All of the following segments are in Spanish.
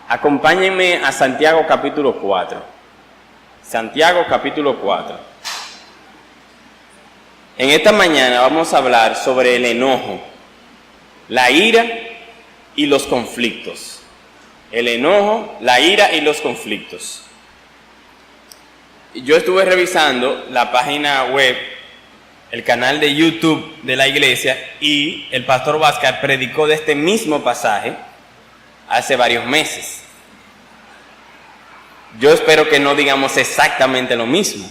Acompáñenme a Santiago capítulo 4. Santiago capítulo 4. En esta mañana vamos a hablar sobre el enojo, la ira y los conflictos. El enojo, la ira y los conflictos. Yo estuve revisando la página web, el canal de YouTube de la iglesia, y el pastor Vázquez predicó de este mismo pasaje hace varios meses. Yo espero que no digamos exactamente lo mismo.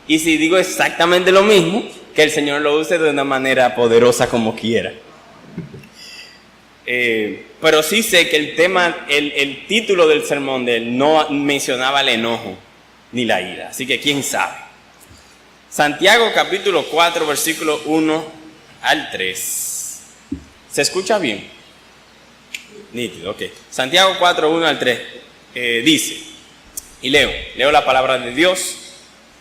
Y si digo exactamente lo mismo, que el Señor lo use de una manera poderosa como quiera. Pero sí sé que el tema, el título del sermón de él no mencionaba el enojo ni la ira. Así que quién sabe. Santiago capítulo 4, versículo 1 al 3. ¿Se escucha bien? Nítido, ok. Santiago 4, 1 al 3 dice, y leo la palabra de Dios.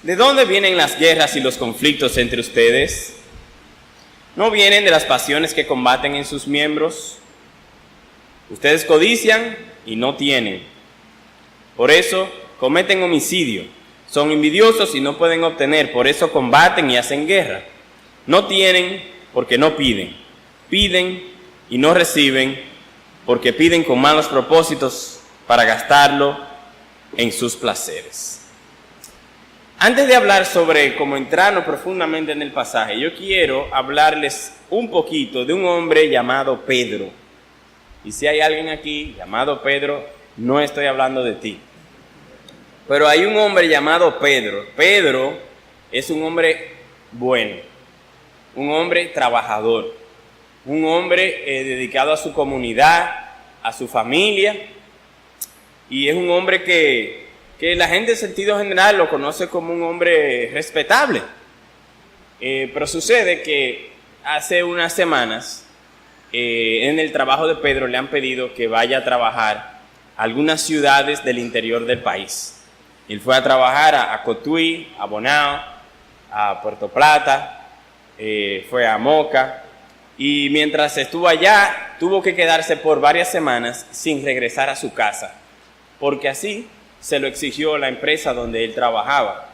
¿De dónde vienen las guerras y los conflictos entre ustedes? ¿No vienen de las pasiones que combaten en sus miembros? Ustedes codician y no tienen. Por eso cometen homicidio. Son envidiosos y no pueden obtener. Por eso combaten y hacen guerra. No tienen porque no piden. Piden y no reciben porque piden con malos propósitos para gastarlo en sus placeres. Antes de hablar sobre cómo entrarnos profundamente en el pasaje, yo quiero hablarles un poquito de un hombre llamado Pedro. Y si hay alguien aquí llamado Pedro, no estoy hablando de ti. Pero hay un hombre llamado Pedro. Pedro es un hombre bueno, un hombre trabajador, un hombre dedicado a su comunidad, a su familia, y es un hombre que la gente en sentido general lo conoce como un hombre respetable. Pero sucede que hace unas semanas en el trabajo de Pedro le han pedido que vaya a trabajar a algunas ciudades del interior del país. Él fue a trabajar a Cotuí, a Bonao, a Puerto Plata, fue a Moca, y mientras estuvo allá tuvo que quedarse por varias semanas sin regresar a su casa, porque así se lo exigió la empresa donde él trabajaba.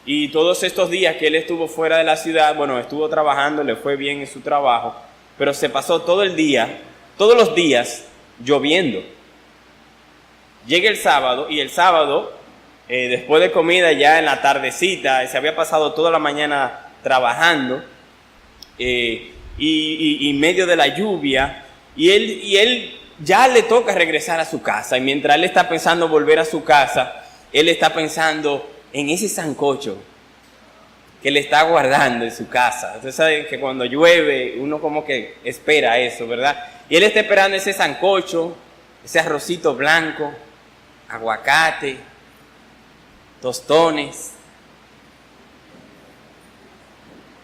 Y todos estos días que él estuvo fuera de la ciudad, estuvo trabajando, le fue bien en su trabajo, pero se pasó todo el día, todos los días, lloviendo. Llega el sábado, y el sábado, después de comida, ya en la tardecita, se había pasado toda la mañana trabajando, y en medio de la lluvia, y él ya le toca regresar a su casa, y mientras él está pensando volver a su casa, él está pensando en ese sancocho que le está guardando en su casa. Ustedes saben que cuando llueve uno como que espera eso, ¿verdad? Y él está esperando ese sancocho, ese arrocito blanco, aguacate, tostones.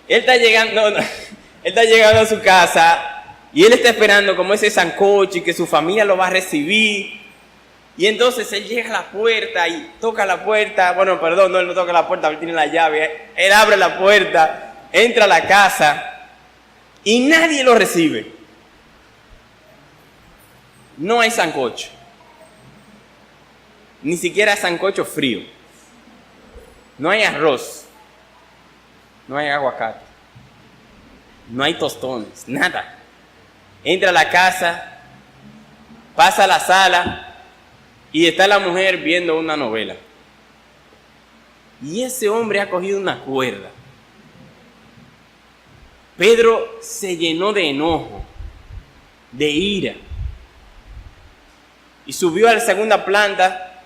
Él está llegando a su casa, y él está esperando como ese sancocho y que su familia lo va a recibir. Y entonces él llega a la puerta y toca la puerta. Él no toca la puerta, él tiene la llave. Él abre la puerta, entra a la casa y nadie lo recibe. No hay sancocho. Ni siquiera sancocho frío. No hay arroz. No hay aguacate. No hay tostones, nada. Entra a la casa, pasa a la sala y está la mujer viendo una novela. Y ese hombre ha cogido una cuerda. Pedro se llenó de enojo, de ira, y subió a la segunda planta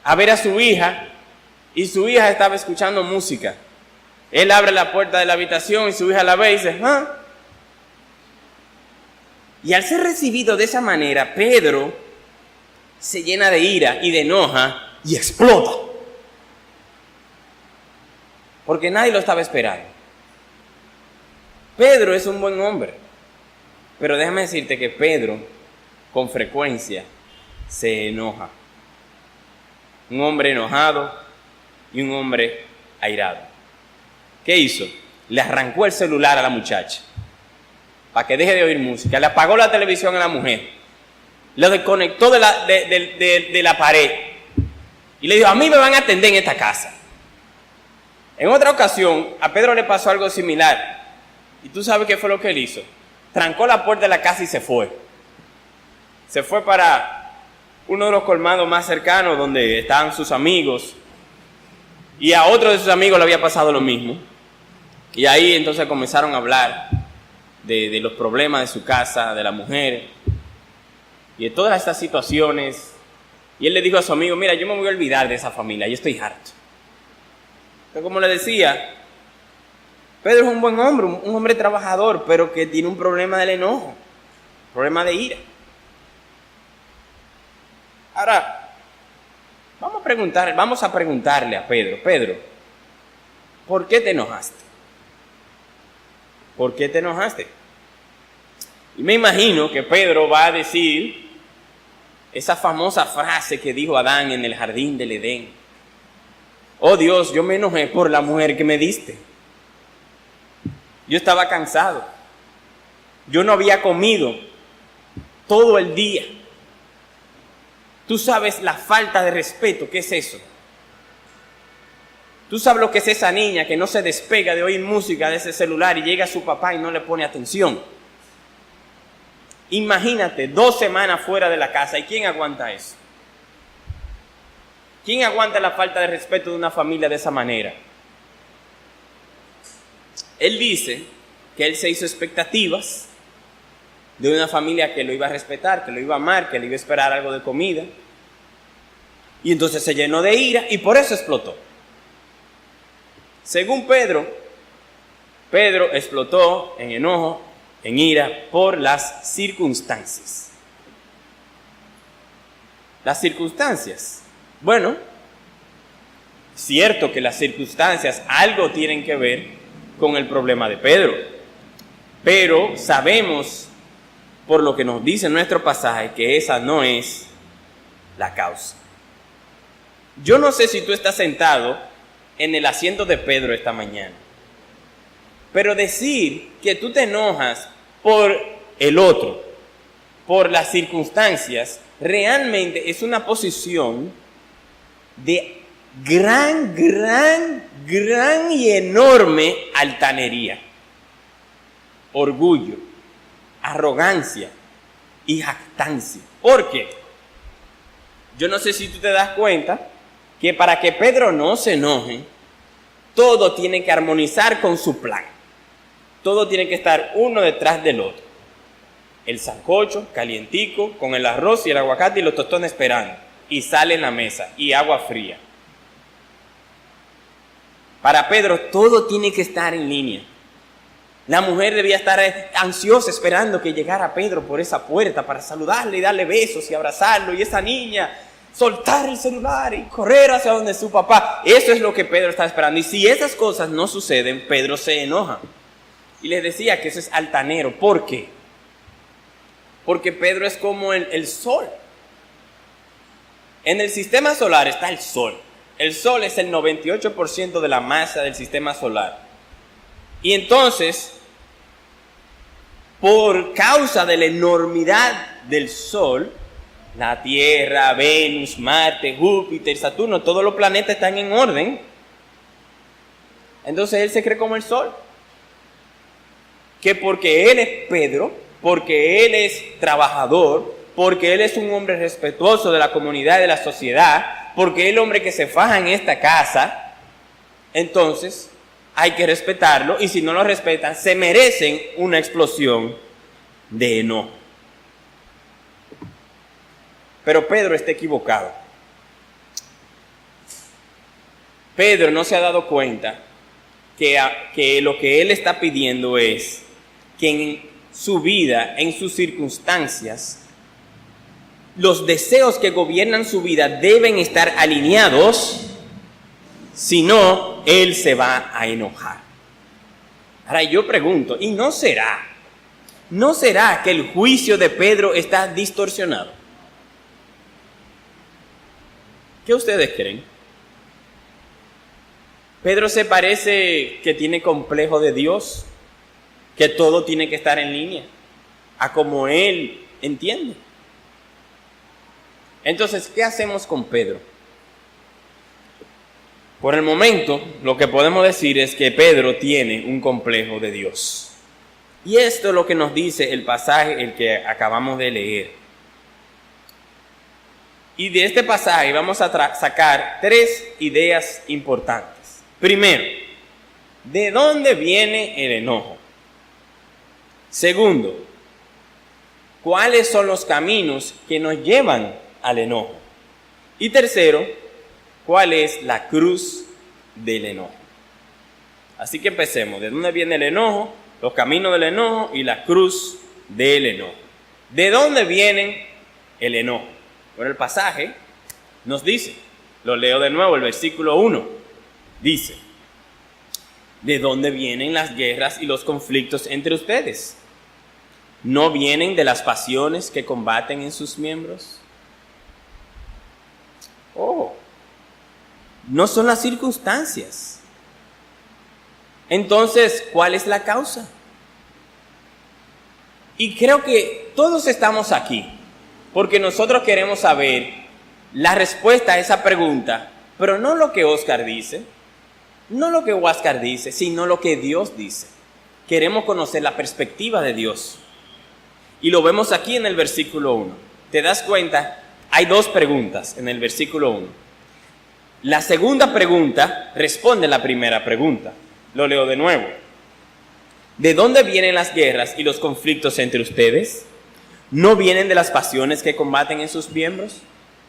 a ver a su hija, y su hija estaba escuchando música. Él abre la puerta de la habitación y su hija la ve y dice, ¿ah? Y al ser recibido de esa manera, Pedro se llena de ira y de enoja y explota. Porque nadie lo estaba esperando. Pedro es un buen hombre, pero déjame decirte que Pedro con frecuencia se enoja. Un hombre enojado y un hombre airado. ¿Qué hizo? Le arrancó el celular a la muchacha para que deje de oír música. Le apagó la televisión a la mujer Lo desconectó de la pared y le dijo, a mí me van a atender en esta casa. En otra ocasión, a Pedro le pasó algo similar. ¿Y tú sabes qué fue lo que él hizo? Trancó la puerta de la casa y se fue. Se fue para uno de los colmados más cercanos donde estaban sus amigos. Y a otro de sus amigos le había pasado lo mismo. Y ahí entonces comenzaron a hablar de los problemas de su casa, de la mujer y de todas estas situaciones. Y él le dijo a su amigo, mira, yo me voy a olvidar de esa familia, yo estoy harto. Entonces, como le decía, Pedro es un buen hombre, un hombre trabajador, pero que tiene un problema del enojo, un problema de ira. Ahora, vamos a preguntarle a Pedro, ¿por qué te enojaste? ¿Por qué te enojaste? Y me imagino que Pedro va a decir esa famosa frase que dijo Adán en el jardín del Edén. Oh Dios, yo me enojé por la mujer que me diste. Yo estaba cansado. Yo no había comido todo el día. Tú sabes la falta de respeto, ¿qué es eso? Tú sabes lo que es esa niña que no se despega de oír música de ese celular y llega a su papá y no le pone atención. Imagínate, 2 semanas fuera de la casa. ¿Y quién aguanta eso? ¿Quién aguanta la falta de respeto de una familia de esa manera? Él dice que él se hizo expectativas de una familia que lo iba a respetar, que lo iba a amar, que le iba a esperar algo de comida. Y entonces se llenó de ira y por eso explotó. Según Pedro explotó en enojo, en ira, por las circunstancias. Las circunstancias. Bueno, cierto que las circunstancias algo tienen que ver con el problema de Pedro, pero sabemos, por lo que nos dice nuestro pasaje, que esa no es la causa. Yo no sé si tú estás sentado en el asiento de Pedro esta mañana, pero decir que tú te enojas por el otro, por las circunstancias, realmente es una posición de gran y enorme altanería, orgullo, arrogancia y jactancia. ¿Por qué? Yo no sé si tú te das cuenta que para que Pedro no se enoje, todo tiene que armonizar con su plan. Todo tiene que estar uno detrás del otro. El sancocho calientico con el arroz y el aguacate y los tostones esperando. Y sal en la mesa y agua fría. Para Pedro todo tiene que estar en línea. La mujer debía estar ansiosa esperando que llegara Pedro por esa puerta para saludarle y darle besos y abrazarlo. Y esa niña soltar el celular y correr hacia donde su papá. Eso es lo que Pedro está esperando. Y si esas cosas no suceden, Pedro se enoja. Y les decía que eso es altanero. ¿Por qué? Porque Pedro es como el sol. En el sistema solar está el sol. El sol es el 98% de la masa del sistema solar. Y entonces, por causa de la enormidad del sol, la Tierra, Venus, Marte, Júpiter, Saturno, todos los planetas están en orden. Entonces él se cree como el sol. Que porque él es Pedro, porque él es trabajador, porque él es un hombre respetuoso de la comunidad y de la sociedad, porque él es el hombre que se faja en esta casa, entonces hay que respetarlo, y si no lo respetan, se merecen una explosión de enojo. Pero Pedro está equivocado. Pedro no se ha dado cuenta que lo que él está pidiendo es que en su vida, en sus circunstancias, los deseos que gobiernan su vida deben estar alineados, si no, él se va a enojar. Ahora yo pregunto, ¿y no será que el juicio de Pedro está distorsionado? ¿Qué ustedes creen? ¿Pedro se parece que tiene complejo de Dios? ¿Que todo tiene que estar en línea a como él entiende? Entonces, ¿qué hacemos con Pedro? Por el momento, lo que podemos decir es que Pedro tiene un complejo de Dios. Y esto es lo que nos dice el pasaje, el que acabamos de leer. Y de este pasaje vamos a sacar 3 ideas importantes. Primero, ¿de dónde viene el enojo? Segundo, ¿cuáles son los caminos que nos llevan al enojo? Y tercero, ¿cuál es la cruz del enojo? Así que empecemos. ¿De dónde viene el enojo? Los caminos del enojo y la cruz del enojo. ¿De dónde viene el enojo? Bueno, el pasaje nos dice, lo leo de nuevo, el versículo 1, dice: ¿de dónde vienen las guerras y los conflictos entre ustedes? ¿No vienen de las pasiones que combaten en sus miembros? No son las circunstancias. Entonces, ¿cuál es la causa? Y creo que todos estamos aquí porque nosotros queremos saber la respuesta a esa pregunta, pero no lo que Oscar dice, sino lo que Dios dice. Queremos conocer la perspectiva de Dios. Y lo vemos aquí en el versículo 1. ¿Te das cuenta? Hay 2 preguntas en el versículo 1. La segunda pregunta responde a la primera pregunta. Lo leo de nuevo. ¿De dónde vienen las guerras y los conflictos entre ustedes? ¿No vienen de las pasiones que combaten en sus miembros?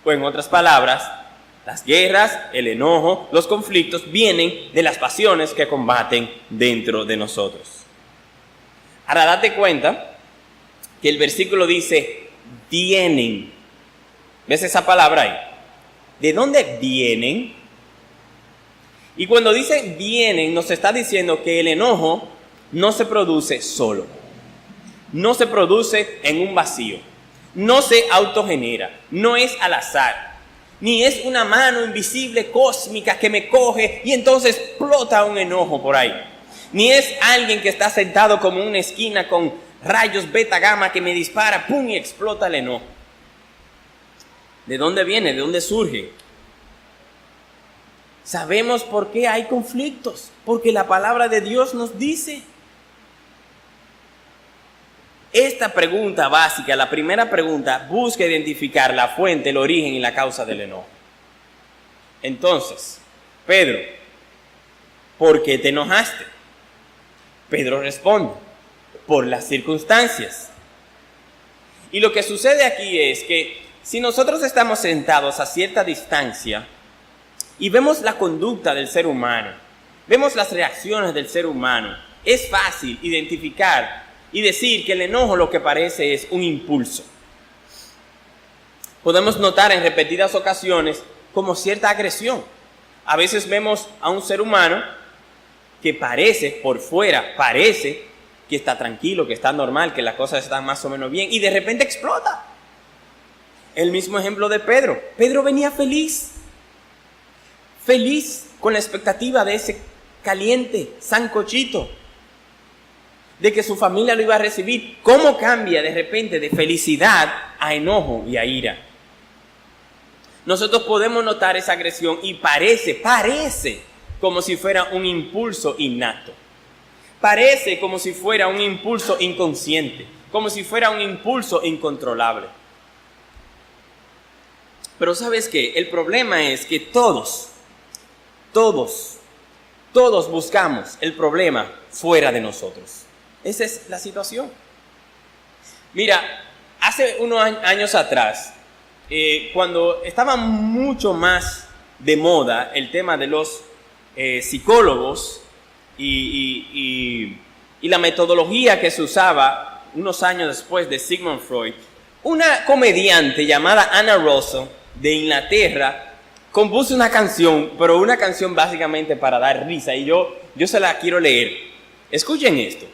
O en otras palabras, las guerras, el enojo, los conflictos vienen de las pasiones que combaten dentro de nosotros. Ahora date cuenta que el versículo dice vienen. ¿Ves esa palabra ahí? ¿De dónde vienen? Y cuando dice vienen, nos está diciendo que el enojo no se produce solo. No se produce en un vacío. No se autogenera. No es al azar. Ni es una mano invisible cósmica que me coge y entonces explota un enojo por ahí. Ni es alguien que está sentado como en una esquina con rayos beta gamma que me dispara, ¡pum!, y explota el enojo. ¿De dónde viene? ¿De dónde surge? Sabemos por qué hay conflictos, porque la palabra de Dios nos dice. Esta pregunta básica, la primera pregunta, busca identificar la fuente, el origen y la causa del enojo. Entonces, Pedro, ¿por qué te enojaste? Pedro responde: por las circunstancias. Y lo que sucede aquí es que si nosotros estamos sentados a cierta distancia y vemos la conducta del ser humano, vemos las reacciones del ser humano, es fácil identificar y decir que el enojo lo que parece es un impulso. Podemos notar en repetidas ocasiones como cierta agresión. A veces vemos a un ser humano que parece, por fuera, parece que está tranquilo, que está normal, que las cosas están más o menos bien, y de repente explota. El mismo ejemplo de Pedro. Pedro venía feliz con la expectativa de ese caliente sancochito, de que su familia lo iba a recibir. ¿Cómo cambia de repente de felicidad a enojo y a ira? Nosotros podemos notar esa agresión y parece como si fuera un impulso innato. Parece como si fuera un impulso inconsciente, como si fuera un impulso incontrolable. Pero ¿sabes qué? El problema es que todos buscamos el problema fuera de nosotros. Esa es la situación. Mira, hace unos años atrás, cuando estaba mucho más de moda el tema de los psicólogos y la metodología que se usaba unos años después de Sigmund Freud, una comediante llamada Anna Russell de Inglaterra compuso una canción, pero una canción básicamente para dar risa, y yo se la quiero leer. Escuchen esto.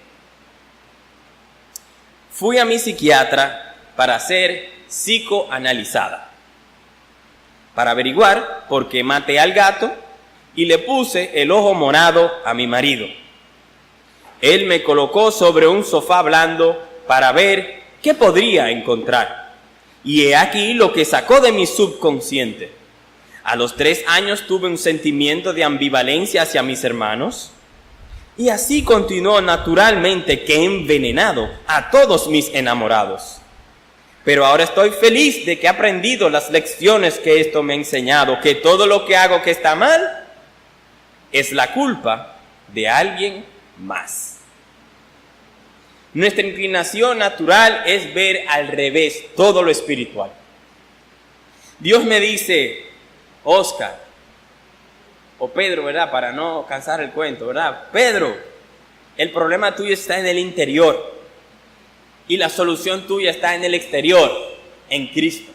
Fui a mi psiquiatra para ser psicoanalizada, para averiguar por qué maté al gato y le puse el ojo morado a mi marido. Él me colocó sobre un sofá blando para ver qué podría encontrar. Y he aquí lo que sacó de mi subconsciente. A los 3 años tuve un sentimiento de ambivalencia hacia mis hermanos. Y así continuó naturalmente que he envenenado a todos mis enamorados. Pero ahora estoy feliz de que he aprendido las lecciones que esto me ha enseñado, que todo lo que hago que está mal es la culpa de alguien más. Nuestra inclinación natural es ver al revés todo lo espiritual. Dios me dice, Oscar, o Pedro, ¿verdad? Para no cansar el cuento, ¿verdad? Pedro, el problema tuyo está en el interior y la solución tuya está en el exterior, en Cristo.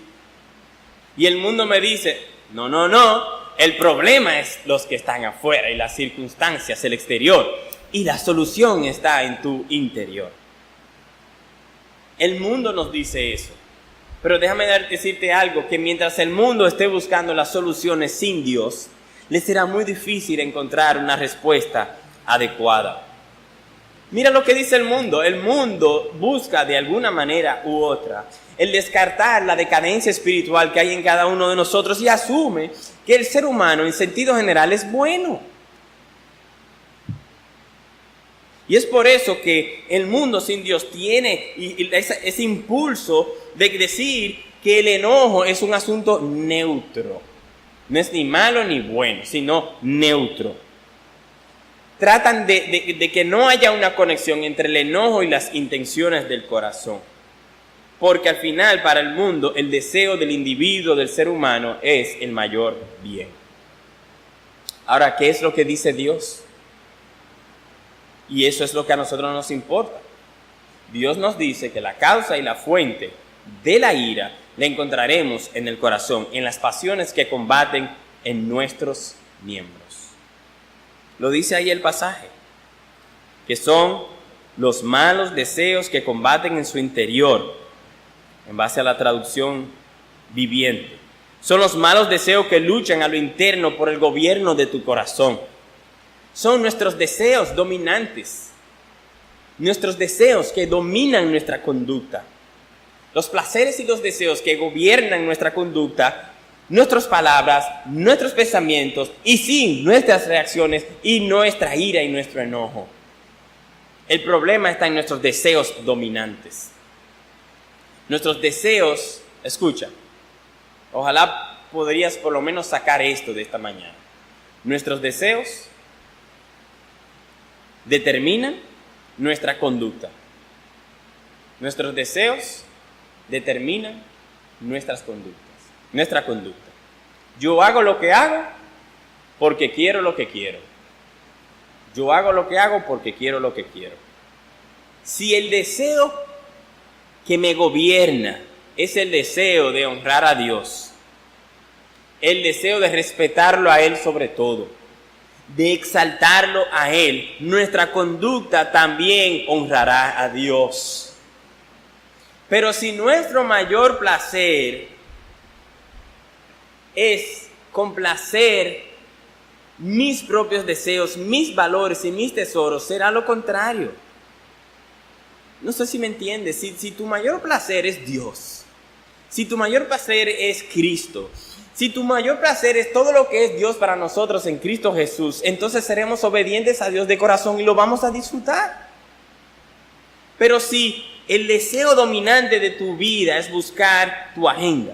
Y el mundo me dice, no, el problema es los que están afuera y las circunstancias, el exterior, y la solución está en tu interior. El mundo nos dice eso. Pero déjame decirte algo, que mientras el mundo esté buscando las soluciones sin Dios, le será muy difícil encontrar una respuesta adecuada. Mira lo que dice el mundo busca de alguna manera u otra el descartar la decadencia espiritual que hay en cada uno de nosotros y asume que el ser humano en sentido general es bueno. Y es por eso que el mundo sin Dios tiene ese impulso de decir que el enojo es un asunto neutro. No es ni malo ni bueno, sino neutro. Tratan de que no haya una conexión entre el enojo y las intenciones del corazón. Porque al final, para el mundo, el deseo del individuo, del ser humano, es el mayor bien. Ahora, ¿qué es lo que dice Dios? Y eso es lo que a nosotros nos importa. Dios nos dice que la causa y la fuente de la ira la encontraremos en el corazón, en las pasiones que combaten en nuestros miembros. Lo dice ahí el pasaje, que son los malos deseos que combaten en su interior, en base a la traducción viviente. Son los malos deseos que luchan a lo interno por el gobierno de tu corazón. Son nuestros deseos dominantes, nuestros deseos que dominan nuestra conducta. Los placeres y los deseos que gobiernan nuestra conducta, nuestras palabras, nuestros pensamientos y sí, nuestras reacciones y nuestra ira y nuestro enojo. El problema está en nuestros deseos dominantes. Nuestros deseos, escucha, ojalá podrías por lo menos sacar esto de esta mañana. Nuestros deseos determinan nuestra conducta. Nuestros deseos determinan nuestra conducta. Yo hago lo que hago porque quiero lo que quiero. Yo hago lo que hago porque quiero lo que quiero. Si el deseo que me gobierna es el deseo de honrar a Dios, el deseo de respetarlo a Él sobre todo, de exaltarlo a Él, nuestra conducta también honrará a Dios. Pero si nuestro mayor placer es complacer mis propios deseos, mis valores y mis tesoros, será lo contrario. No sé si me entiendes. Si tu mayor placer es Dios, si tu mayor placer es Cristo, si tu mayor placer es todo lo que es Dios para nosotros en Cristo Jesús, entonces seremos obedientes a Dios de corazón y lo vamos a disfrutar. Pero si el deseo dominante de tu vida es buscar tu agenda,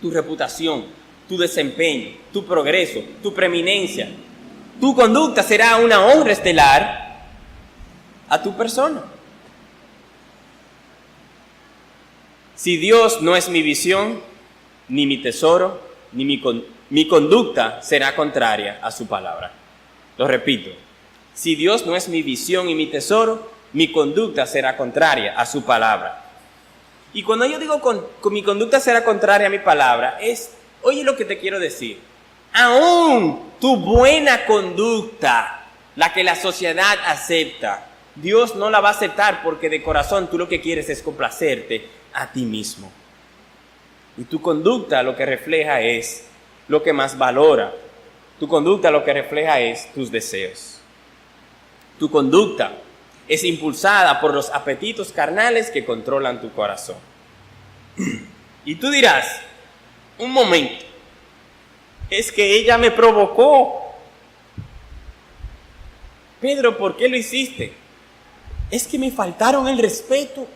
tu reputación, tu desempeño, tu progreso, tu preeminencia, tu conducta será una honra estelar a tu persona. Si Dios no es mi visión, ni mi tesoro, ni mi conducta será contraria a su palabra. Lo repito, si Dios no es mi visión y mi tesoro, mi conducta será contraria a su palabra. Y cuando yo digo con mi conducta será contraria a mi palabra, oye lo que te quiero decir. Aún tu buena conducta, la que la sociedad acepta, Dios no la va a aceptar porque de corazón tú lo que quieres es complacerte a ti mismo. Y tu conducta lo que refleja es lo que más valora. Tu conducta lo que refleja es tus deseos. Tu conducta es impulsada por los apetitos carnales que controlan tu corazón. Y tú dirás, un momento, es que ella me provocó. Pedro, ¿por qué lo hiciste? Es que me faltaron el respeto.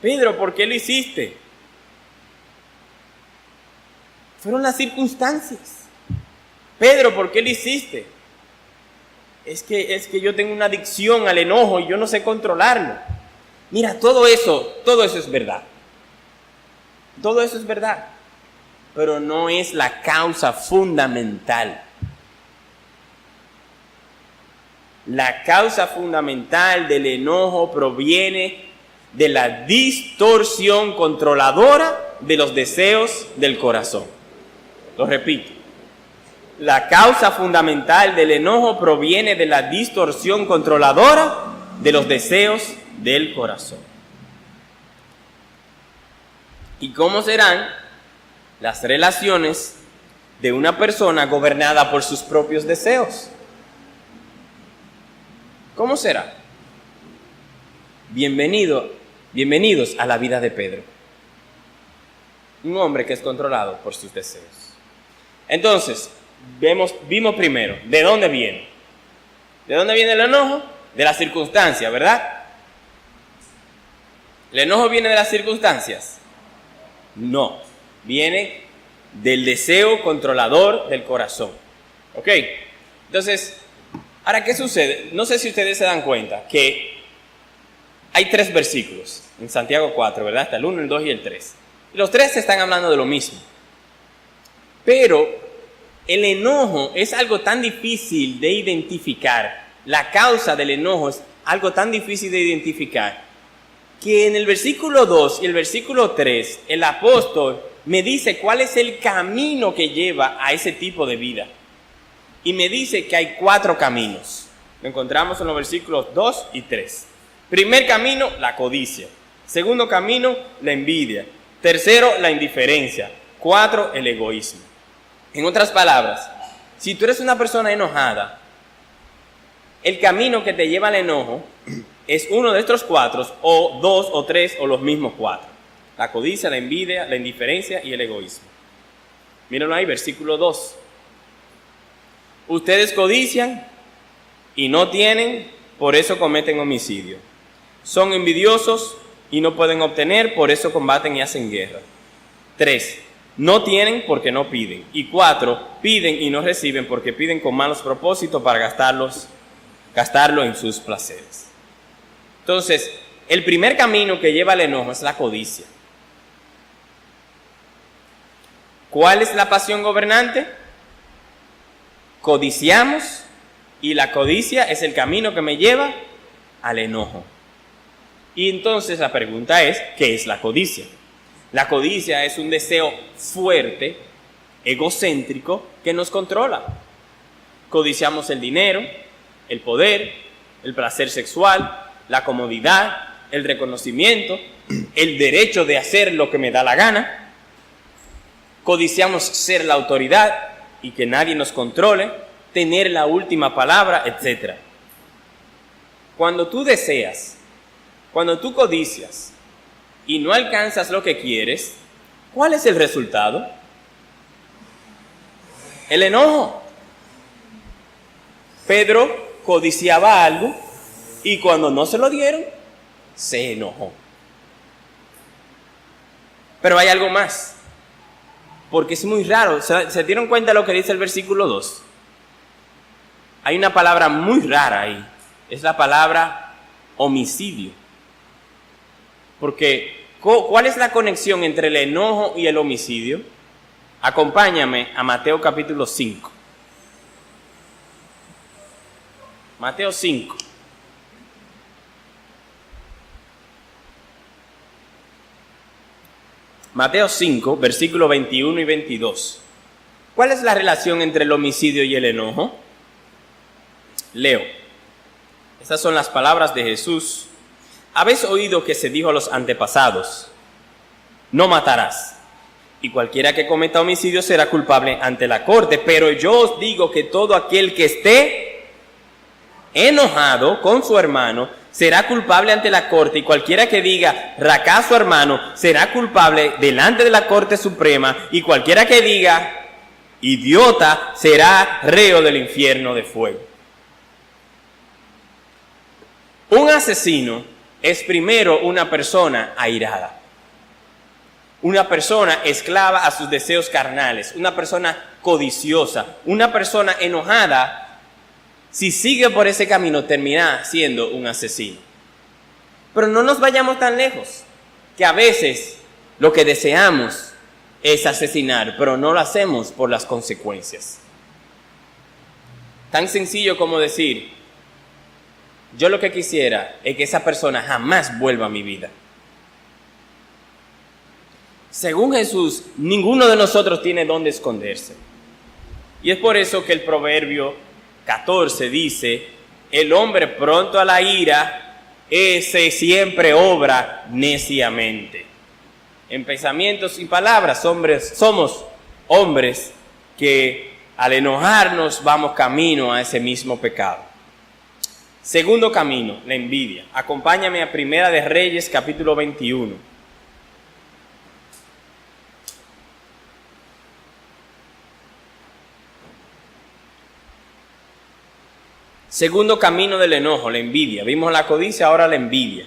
Pedro, ¿por qué lo hiciste? Fueron las circunstancias. Pedro, ¿por qué lo hiciste? Es que yo tengo una adicción al enojo y yo no sé controlarlo. Mira, todo eso es verdad. Todo eso es verdad. Pero no es la causa fundamental. La causa fundamental del enojo proviene de la distorsión controladora de los deseos del corazón. Lo repito. La causa fundamental del enojo proviene de la distorsión controladora de los deseos del corazón. ¿Y cómo serán las relaciones de una persona gobernada por sus propios deseos? ¿Cómo será? Bienvenidos a la vida de Pedro. Un hombre que es controlado por sus deseos. Entonces, vimos primero, ¿de dónde viene? ¿De dónde viene el enojo? De las circunstancias, ¿verdad? ¿El enojo viene de las circunstancias? No, viene del deseo controlador del corazón. ¿Ok? Entonces, ahora, ¿qué sucede? No sé si ustedes se dan cuenta que hay 3 versículos en Santiago 4, ¿verdad? Está el 1, el 2 y el 3. Y los 3 están hablando de lo mismo. Pero el enojo es algo tan difícil de identificar. La causa del enojo es algo tan difícil de identificar que en el versículo 2 y el versículo 3 el apóstol me dice cuál es el camino que lleva a ese tipo de vida. Y me dice que hay 4 caminos. Lo encontramos en los versículos 2 y 3. Primer camino, la codicia. Segundo camino, la envidia. Tercero, la indiferencia. 4, el egoísmo. En otras palabras, si tú eres una persona enojada, el camino que te lleva al enojo es uno de estos 4, o 2 o 3 o los mismos 4. La codicia, la envidia, la indiferencia y el egoísmo. Mírenlo ahí, versículo 2. Ustedes codician y no tienen, por eso cometen homicidio. Son envidiosos y no pueden obtener, por eso combaten y hacen guerra. 3. No tienen porque no piden. Y 4. Piden y no reciben porque piden con malos propósitos para gastarlo en sus placeres. Entonces, el primer camino que lleva al enojo es la codicia. ¿Cuál es la pasión gobernante? Codiciamos y la codicia es el camino que me lleva al enojo. Y entonces la pregunta es, ¿qué es la codicia? La codicia es un deseo fuerte, egocéntrico, que nos controla. Codiciamos el dinero, el poder, el placer sexual, la comodidad, el reconocimiento, el derecho de hacer lo que me da la gana. Codiciamos ser la autoridad y que nadie nos controle, tener la última palabra, etc. Cuando tú deseas, cuando tú codicias y no alcanzas lo que quieres, ¿cuál es el resultado? El enojo. Pedro codiciaba algo y cuando no se lo dieron, se enojó. Pero hay algo más, porque es muy raro. ¿Se dieron cuenta de lo que dice el versículo 2? Hay una palabra muy rara ahí, es la palabra homicidio. Porque, ¿cuál es la conexión entre el enojo y el homicidio? Acompáñame a Mateo capítulo 5. Mateo 5. Mateo 5, versículos 21 y 22. ¿Cuál es la relación entre el homicidio y el enojo? Leo. Estas son las palabras de Jesús. Habéis oído que se dijo a los antepasados: no matarás, y cualquiera que cometa homicidio será culpable ante la corte. Pero yo os digo que todo aquel que esté enojado con su hermano será culpable ante la corte, y cualquiera que diga Raca a su hermano será culpable delante de la Corte Suprema, y cualquiera que diga idiota será reo del infierno de fuego. Un asesino es primero una persona airada, una persona esclava a sus deseos carnales, una persona codiciosa, una persona enojada. Si sigue por ese camino, termina siendo un asesino. Pero no nos vayamos tan lejos, que a veces lo que deseamos es asesinar, pero no lo hacemos por las consecuencias. Tan sencillo como decir, yo lo que quisiera es que esa persona jamás vuelva a mi vida. Según Jesús, ninguno de nosotros tiene dónde esconderse. Y es por eso que el Proverbio 14 dice, el hombre pronto a la ira, ese siempre obra neciamente. En pensamientos y palabras, somos hombres que al enojarnos vamos camino a ese mismo pecado. Segundo camino, la envidia. Acompáñame a Primera de Reyes, capítulo 21. Segundo camino del enojo, la envidia. Vimos la codicia, ahora la envidia.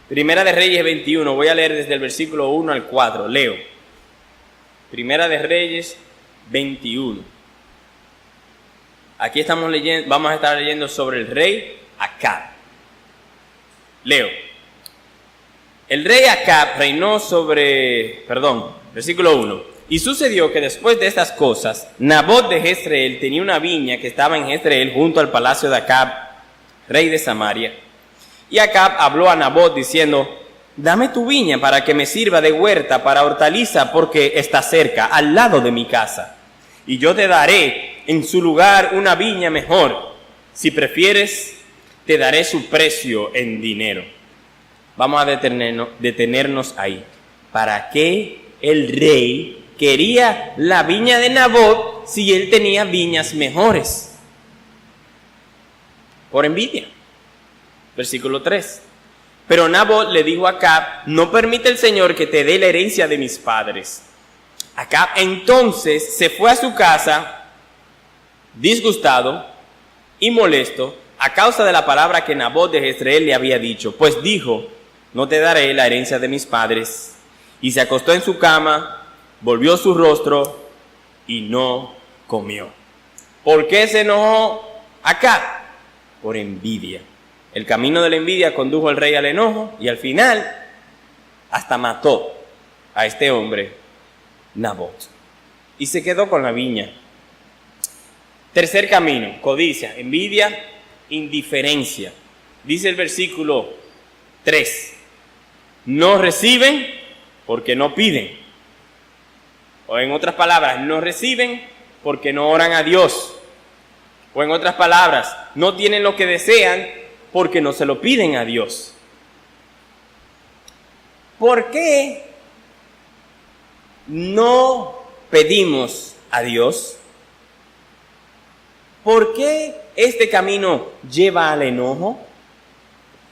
Primera de Reyes 21, voy a leer desde el versículo 1 al 4, leo. Primera de Reyes 21. Aquí estamos leyendo, vamos a estar leyendo sobre el rey Acab. Leo. El rey Acab reinó versículo 1. Y sucedió que después de estas cosas, Nabot de Jezreel tenía una viña que estaba en Jezreel junto al palacio de Acab, rey de Samaria. Y Acab habló a Nabot diciendo, dame tu viña para que me sirva de huerta para hortaliza, porque está cerca, al lado de mi casa. Y yo te daré en su lugar una viña mejor. Si prefieres, te daré su precio en dinero. Vamos a detenernos ahí. ¿Para qué el rey quería la viña de Nabot si él tenía viñas mejores? Por envidia. Versículo 3. Pero Nabot le dijo a Acab, no permite el Señor que te dé la herencia de mis padres. Acab entonces se fue a su casa disgustado y molesto a causa de la palabra que Nabot de Jezreel le había dicho, pues dijo, no te daré la herencia de mis padres. Y se acostó en su cama, volvió su rostro y no comió. ¿Por qué se enojó Acab? Por envidia. El camino de la envidia condujo al rey al enojo y al final hasta mató a este hombre, Nabot. Y se quedó con la viña. Tercer camino, codicia, envidia, indiferencia. Dice el versículo 3. No reciben porque no piden. O en otras palabras, no reciben porque no oran a Dios. O en otras palabras, no tienen lo que desean porque no se lo piden a Dios. ¿Por qué no pedimos a Dios? ¿Por qué este camino lleva al enojo?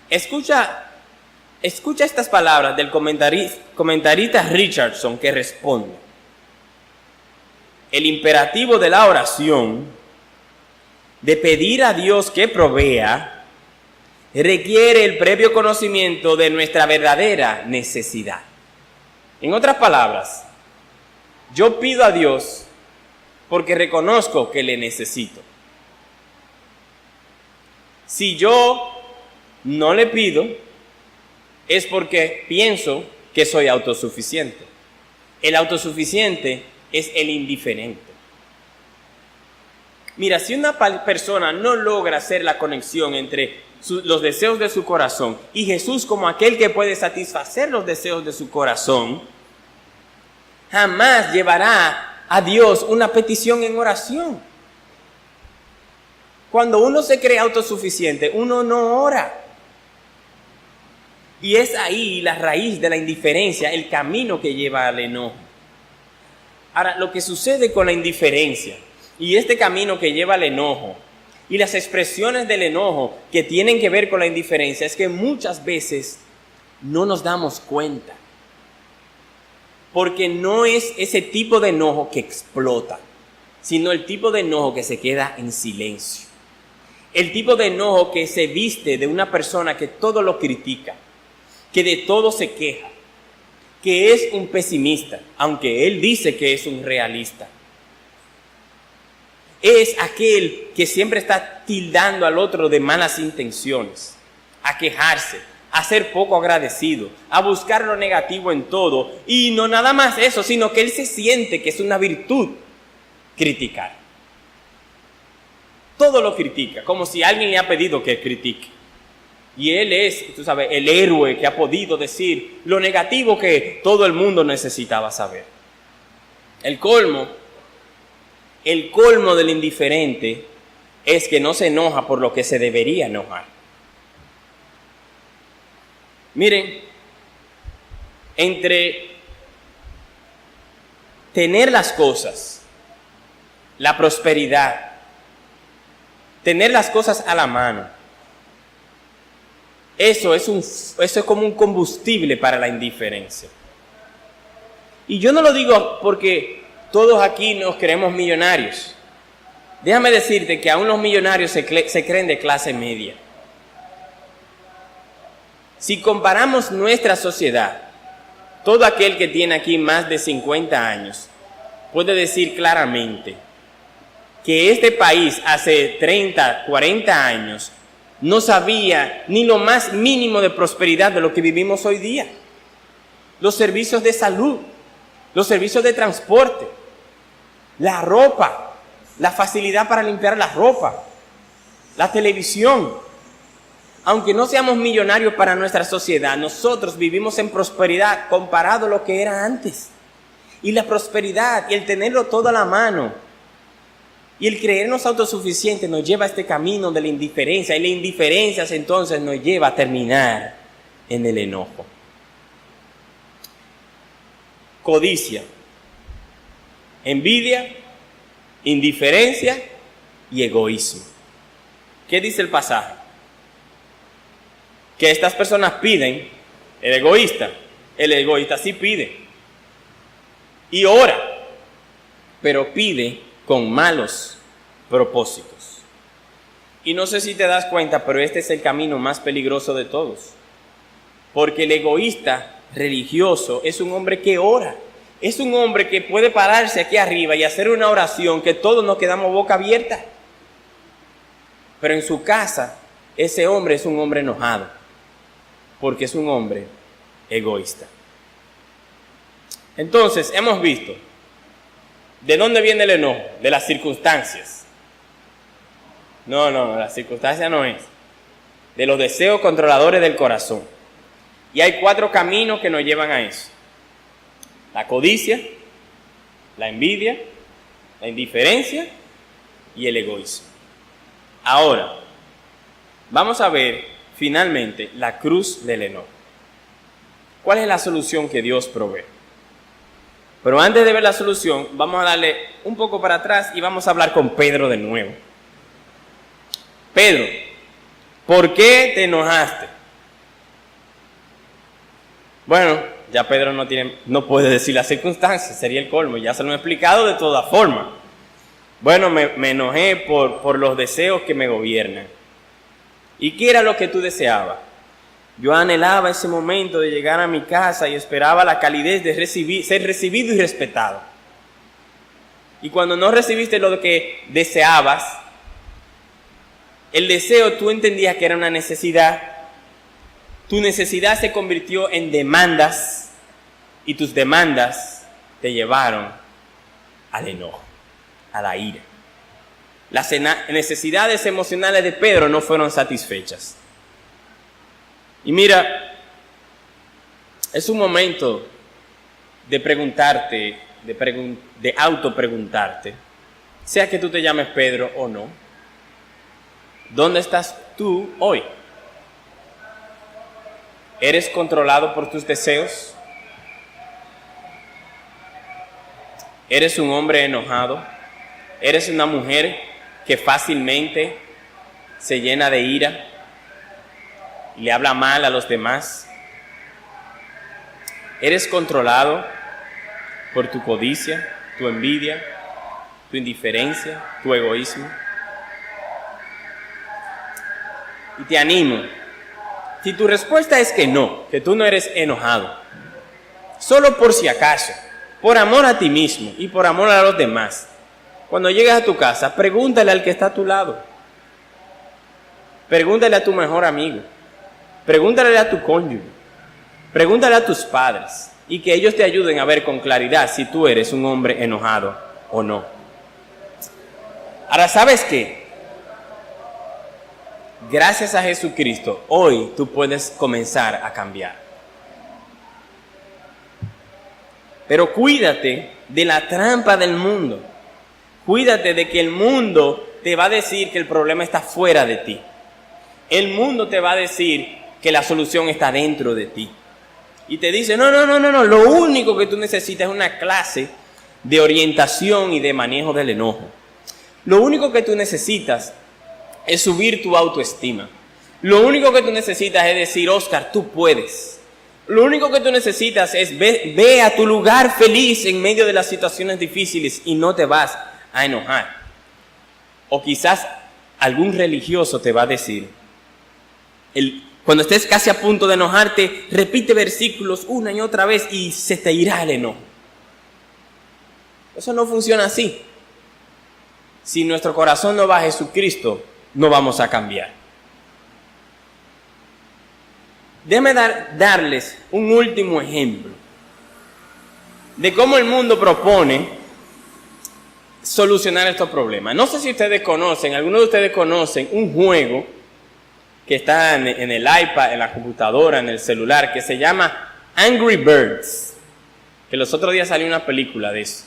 Escucha estas palabras del comentarista Richardson que responde. El imperativo de la oración, de pedir a Dios que provea, requiere el previo conocimiento de nuestra verdadera necesidad. En otras palabras, yo pido a Dios porque reconozco que le necesito. Si yo no le pido, es porque pienso que soy autosuficiente. El autosuficiente es el indiferente. Mira, si una persona no logra hacer la conexión entre los deseos de su corazón y Jesús como aquel que puede satisfacer los deseos de su corazón, jamás llevará a Dios una petición en oración. Cuando uno se cree autosuficiente, uno no ora. Y es ahí la raíz de la indiferencia, el camino que lleva al enojo. Ahora, lo que sucede con la indiferencia y este camino que lleva al enojo Y las expresiones del enojo que tienen que ver con la indiferencia es que muchas veces no nos damos cuenta. Porque no es ese tipo de enojo que explota, sino el tipo de enojo que se queda en silencio. El tipo de enojo que se viste de una persona que todo lo critica, que de todo se queja, que es un pesimista, aunque él dice que es un realista. Es aquel que siempre está tildando al otro de malas intenciones, a quejarse, a ser poco agradecido, a buscar lo negativo en todo. Y no nada más eso, sino que él se siente que es una virtud criticar. Todo lo critica, como si alguien le ha pedido que critique. Y él es, tú sabes, el héroe que ha podido decir lo negativo que todo el mundo necesitaba saber. El colmo del indiferente es que no se enoja por lo que se debería enojar. Miren, entre tener las cosas, la prosperidad, tener las cosas a la mano, eso es como un combustible para la indiferencia. Y yo no lo digo porque todos aquí nos creemos millonarios. Déjame decirte que aún los millonarios se creen de clase media. Si comparamos nuestra sociedad, todo aquel que tiene aquí más de 50 años puede decir claramente que este país hace 30, 40 años no sabía ni lo más mínimo de prosperidad de lo que vivimos hoy día. Los servicios de salud, los servicios de transporte, la ropa, la facilidad para limpiar la ropa, la televisión. Aunque no seamos millonarios para nuestra sociedad, nosotros vivimos en prosperidad comparado a lo que era antes. Y la prosperidad y el tenerlo todo a la mano y el creernos autosuficientes nos lleva a este camino de la indiferencia. Y la indiferencia entonces nos lleva a terminar en el enojo. Codicia, envidia, indiferencia y egoísmo. ¿Qué dice el pasaje? Que estas personas piden, el egoísta sí pide y ora, pero pide con malos propósitos. Y no sé si te das cuenta, pero este es el camino más peligroso de todos, porque el egoísta religioso es un hombre que ora, es un hombre que puede pararse aquí arriba y hacer una oración que todos nos quedamos boca abierta, pero en su casa ese hombre es un hombre enojado, porque es un hombre egoísta. Entonces, hemos visto de dónde viene el enojo, de las circunstancias. No, la circunstancia no es. De los deseos controladores del corazón. Y hay 4 caminos que nos llevan a eso. La codicia, la envidia, la indiferencia y el egoísmo. Ahora, vamos a ver finalmente la cruz del enojo. ¿Cuál es la solución que Dios provee? Pero antes de ver la solución, vamos a darle un poco para atrás y vamos a hablar con Pedro de nuevo. Pedro, ¿por qué te enojaste? Bueno, ya Pedro no puede decir las circunstancias, sería el colmo, ya se lo he explicado de todas formas. Bueno, me enojé por los deseos que me gobiernan. ¿Y qué era lo que tú deseabas? Yo anhelaba ese momento de llegar a mi casa y esperaba la calidez de ser recibido y respetado. Y cuando no recibiste lo que deseabas, el deseo tú entendías que era una necesidad, tu necesidad se convirtió en demandas y tus demandas te llevaron al enojo, a la ira. Las necesidades emocionales de Pedro no fueron satisfechas. Y mira, es un momento de preguntarte, de autopreguntarte, sea que tú te llames Pedro o no, ¿dónde estás tú hoy? ¿Eres controlado por tus deseos? ¿Eres un hombre enojado? ¿Eres una mujer que fácilmente se llena de ira y le habla mal a los demás. ¿Eres controlado por tu codicia, tu envidia, tu indiferencia, tu egoísmo? Y te animo, si tu respuesta es que no, que tú no eres enojado, solo por si acaso, por amor a ti mismo y por amor a los demás, cuando llegues a tu casa, pregúntale al que está a tu lado. Pregúntale a tu mejor amigo. Pregúntale a tu cónyuge. Pregúntale a tus padres y que ellos te ayuden a ver con claridad si tú eres un hombre enojado o no. Ahora, ¿sabes qué? Gracias a Jesucristo, hoy tú puedes comenzar a cambiar. Pero cuídate de la trampa del mundo. Cuídate de que el mundo te va a decir que el problema está fuera de ti. El mundo te va a decir que la solución está dentro de ti. Y te dice, no, lo único que tú necesitas es una clase de orientación y de manejo del enojo. Lo único que tú necesitas es subir tu autoestima. Lo único que tú necesitas es decir, Oscar, tú puedes. Lo único que tú necesitas es ve a tu lugar feliz en medio de las situaciones difíciles y no te vas a enojar. O quizás algún religioso te va a decir, cuando estés casi a punto de enojarte, repite versículos una y otra vez y se te irá el enojo. Eso no funciona así. Si nuestro corazón no va a Jesucristo, no vamos a cambiar. Déjame darles un último ejemplo de cómo el mundo propone solucionar estos problemas. No sé si ustedes conocen, algunos de ustedes conocen un juego que está en el iPad, en la computadora, en el celular, que se llama Angry Birds, que los otros días salió una película de eso.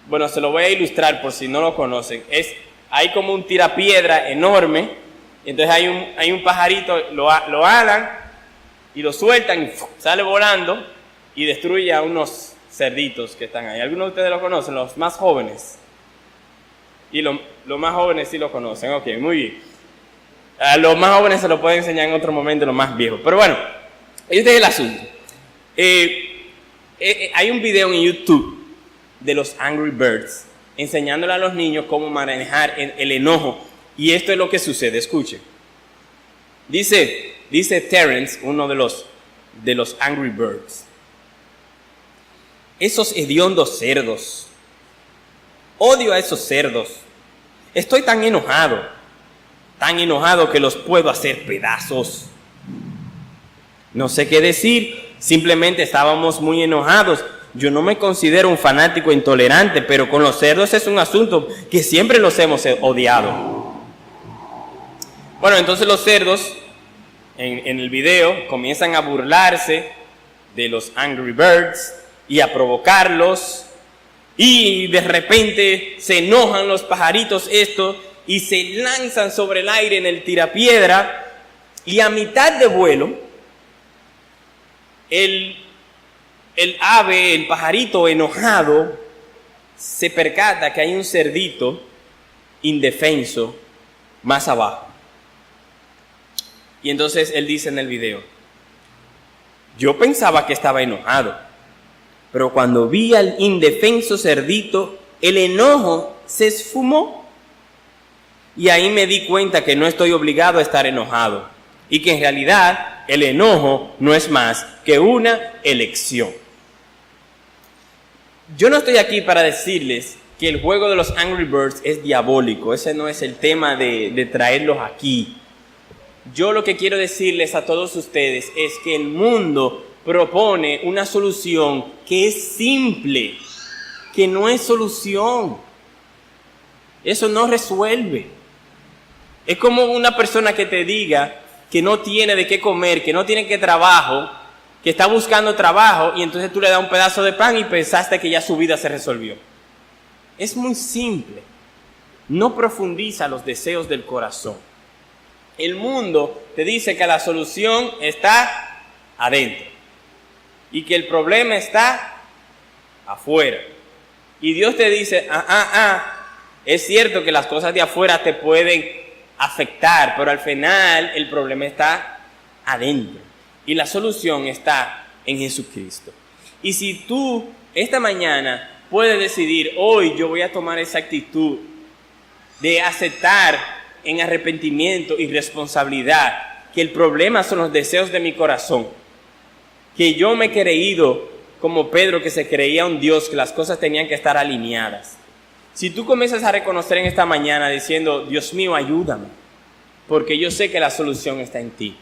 Bueno, se lo voy a ilustrar por si no lo conocen. Hay como un tirapiedra enorme, entonces hay un pajarito, lo alan y lo sueltan y sale volando y destruye a unos cerditos que están ahí. Algunos de ustedes lo conocen, los más jóvenes. Y los más jóvenes sí lo conocen. Ok, muy bien. A los más jóvenes se lo pueden enseñar en otro momento, los más viejos. Pero bueno, este es el asunto. Hay un video en YouTube de los Angry Birds enseñándole a los niños cómo manejar el enojo. Y esto es lo que sucede, escuchen. Dice Terence, uno de los Angry Birds: esos hediondos cerdos. Odio a esos cerdos. Estoy tan enojado que los puedo hacer pedazos. No sé qué decir, simplemente estábamos muy enojados. Yo no me considero un fanático intolerante, pero con los cerdos es un asunto que siempre los hemos odiado. Bueno, entonces los cerdos en el video comienzan a burlarse de los Angry Birds y a provocarlos, y de repente se enojan los pajaritos estos y se lanzan sobre el aire en el tirapiedra, y a mitad de vuelo el ave, el pajarito enojado, se percata que hay un cerdito indefenso más abajo. Y entonces él dice en el video: yo pensaba que estaba enojado, pero cuando vi al indefenso cerdito, el enojo se esfumó. Y ahí me di cuenta que no estoy obligado a estar enojado, y que en realidad el enojo no es más que una elección. Yo no estoy aquí para decirles que el juego de los Angry Birds es diabólico. Ese no es el tema de traerlos aquí. Yo lo que quiero decirles a todos ustedes es que el mundo propone una solución que es simple, que no es solución. Eso no resuelve. Es como una persona que te diga que no tiene de qué comer, que no tiene que trabajo, que está buscando trabajo, y entonces tú le das un pedazo de pan y pensaste que ya su vida se resolvió. Es muy simple. No profundiza los deseos del corazón. El mundo te dice que la solución está adentro y que el problema está afuera. Y Dios te dice, es cierto que las cosas de afuera te pueden afectar, pero al final el problema está adentro y la solución está en Jesucristo. Y si tú esta mañana puedes decidir, hoy yo voy a tomar esa actitud de aceptar en arrepentimiento y responsabilidad que el problema son los deseos de mi corazón, que yo me he creído como Pedro, que se creía un Dios, que las cosas tenían que estar alineadas. Si tú comienzas a reconocer en esta mañana diciendo, Dios mío, ayúdame, porque yo sé que la solución está en ti.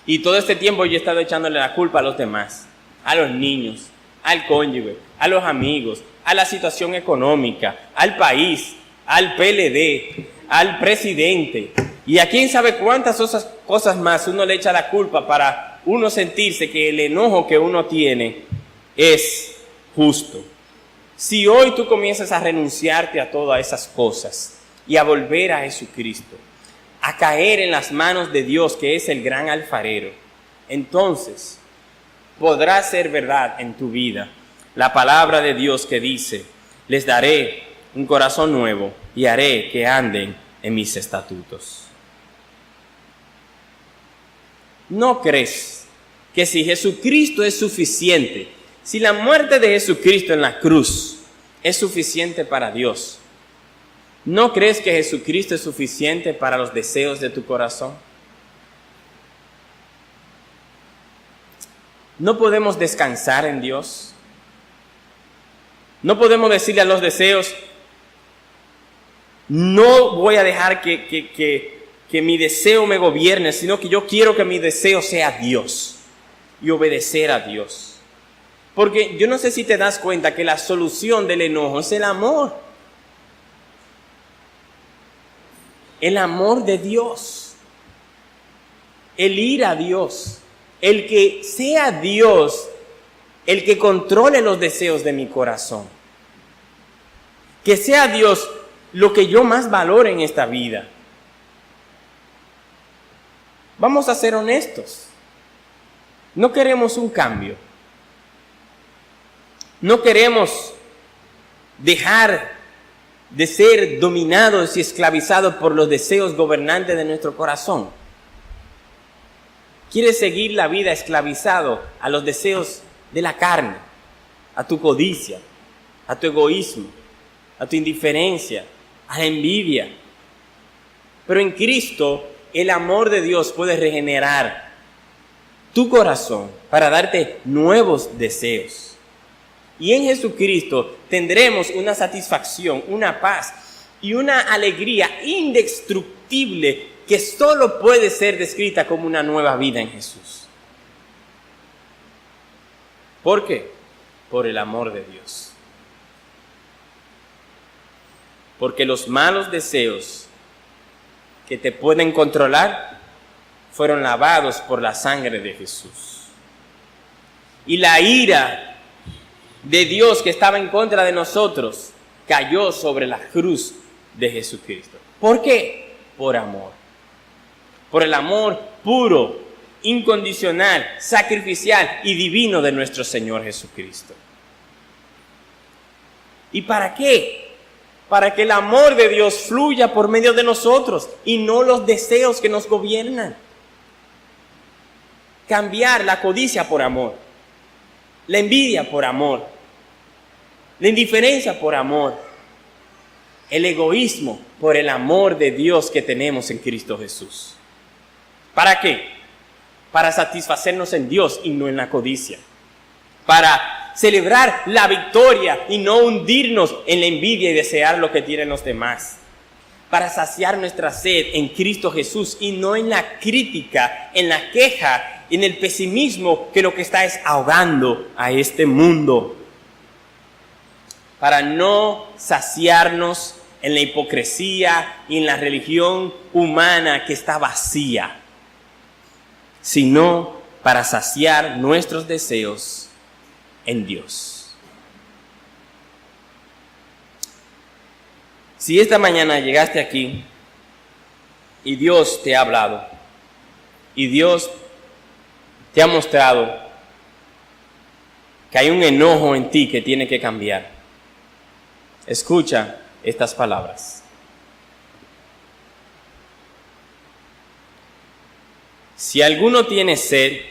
Y todo este tiempo yo he estado echándole la culpa a los demás, a los niños, al cónyuge, a los amigos, a la situación económica, al país, al PLD, al presidente. Y a quién sabe cuántas cosas más uno le echa la culpa para uno sentirse que el enojo que uno tiene es justo. Si hoy tú comienzas a renunciarte a todas esas cosas y a volver a Jesucristo, a caer en las manos de Dios, que es el gran alfarero, entonces podrá ser verdad en tu vida la palabra de Dios que dice, les daré un corazón nuevo y haré que anden en mis estatutos. ¿No crees que si Jesucristo es suficiente, si la muerte de Jesucristo en la cruz es suficiente para Dios, ¿no crees que Jesucristo es suficiente para los deseos de tu corazón? ¿No podemos descansar en Dios? ¿No podemos decirle a los deseos, no voy a dejar que mi deseo me gobierne, sino que yo quiero que mi deseo sea Dios y obedecer a Dios? Porque yo no sé si te das cuenta que la solución del enojo es el amor. El amor de Dios. El ir a Dios. El que sea Dios el que controle los deseos de mi corazón. Que sea Dios lo que yo más valore en esta vida. Vamos a ser honestos. No queremos un cambio. No queremos dejar de ser dominados y esclavizados por los deseos gobernantes de nuestro corazón. ¿Quieres seguir la vida esclavizado a los deseos de la carne, a tu codicia, a tu egoísmo, a tu indiferencia, a la envidia? Pero en Cristo el amor de Dios puede regenerar tu corazón para darte nuevos deseos. Y en Jesucristo tendremos una satisfacción, una paz y una alegría indestructible que solo puede ser descrita como una nueva vida en Jesús. ¿Por qué? Por el amor de Dios. Porque los malos deseos que te pueden controlar fueron lavados por la sangre de Jesús. Y la ira de Dios que estaba en contra de nosotros cayó sobre la cruz de Jesucristo. ¿Por qué? Por amor. Por el amor puro, incondicional, sacrificial y divino de nuestro Señor Jesucristo. ¿Y para qué? Para que el amor de Dios fluya por medio de nosotros y no los deseos que nos gobiernan. Cambiar la codicia por amor, la envidia por amor, la indiferencia por amor, el egoísmo por el amor de Dios que tenemos en Cristo Jesús. ¿Para qué? Para satisfacernos en Dios y no en la codicia. Para celebrar la victoria y no hundirnos en la envidia y desear lo que tienen los demás. Para saciar nuestra sed en Cristo Jesús y no en la crítica, en la queja, en el pesimismo que lo que está es ahogando a este mundo. Para no saciarnos en la hipocresía y en la religión humana que está vacía, sino para saciar nuestros deseos en Dios. Si esta mañana llegaste aquí y Dios te ha hablado y Dios te ha mostrado que hay un enojo en ti que tiene que cambiar, escucha estas palabras. Si alguno tiene sed,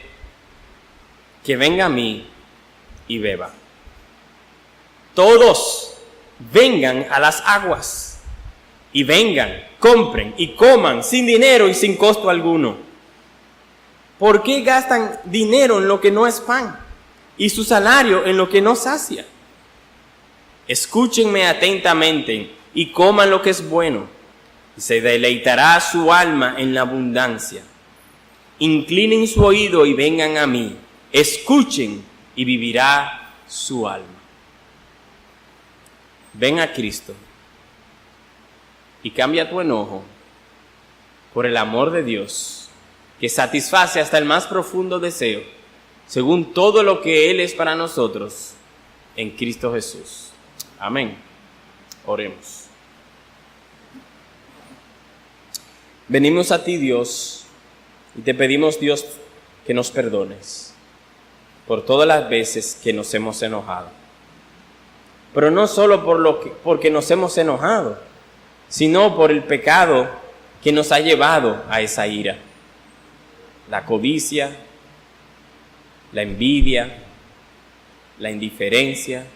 que venga a mí y beba. Todos vengan a las aguas, y vengan, compren y coman sin dinero y sin costo alguno. ¿Por qué gastan dinero en lo que no es pan y su salario en lo que no sacia? Escúchenme atentamente y coman lo que es bueno, y se deleitará su alma en la abundancia. Inclinen su oído y vengan a mí. Escuchen y vivirá su alma. Ven a Cristo y cambia tu enojo por el amor de Dios, que satisface hasta el más profundo deseo, según todo lo que Él es para nosotros, en Cristo Jesús. Amén. Oremos. Venimos a ti, Dios, y te pedimos, Dios, que nos perdones por todas las veces que nos hemos enojado. Pero no solo porque nos hemos enojado, sino por el pecado que nos ha llevado a esa ira. La codicia, la envidia, la indiferencia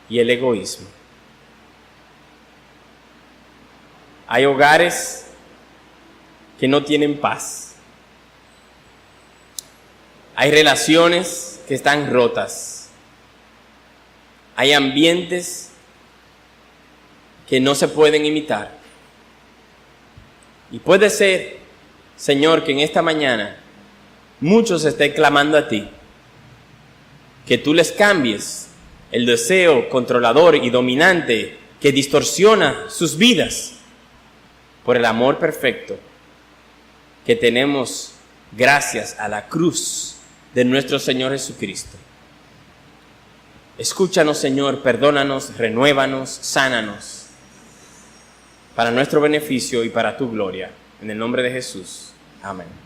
y el egoísmo. Hay hogares que no tienen paz. Hay relaciones que están rotas. Hay ambientes que no se pueden imitar. Y puede ser, Señor, que en esta mañana muchos estén clamando a ti, que tú les cambies el deseo controlador y dominante que distorsiona sus vidas por el amor perfecto que tenemos gracias a la cruz de nuestro Señor Jesucristo. Escúchanos, Señor, perdónanos, renuévanos, sánanos, para nuestro beneficio y para tu gloria. En el nombre de Jesús. Amén.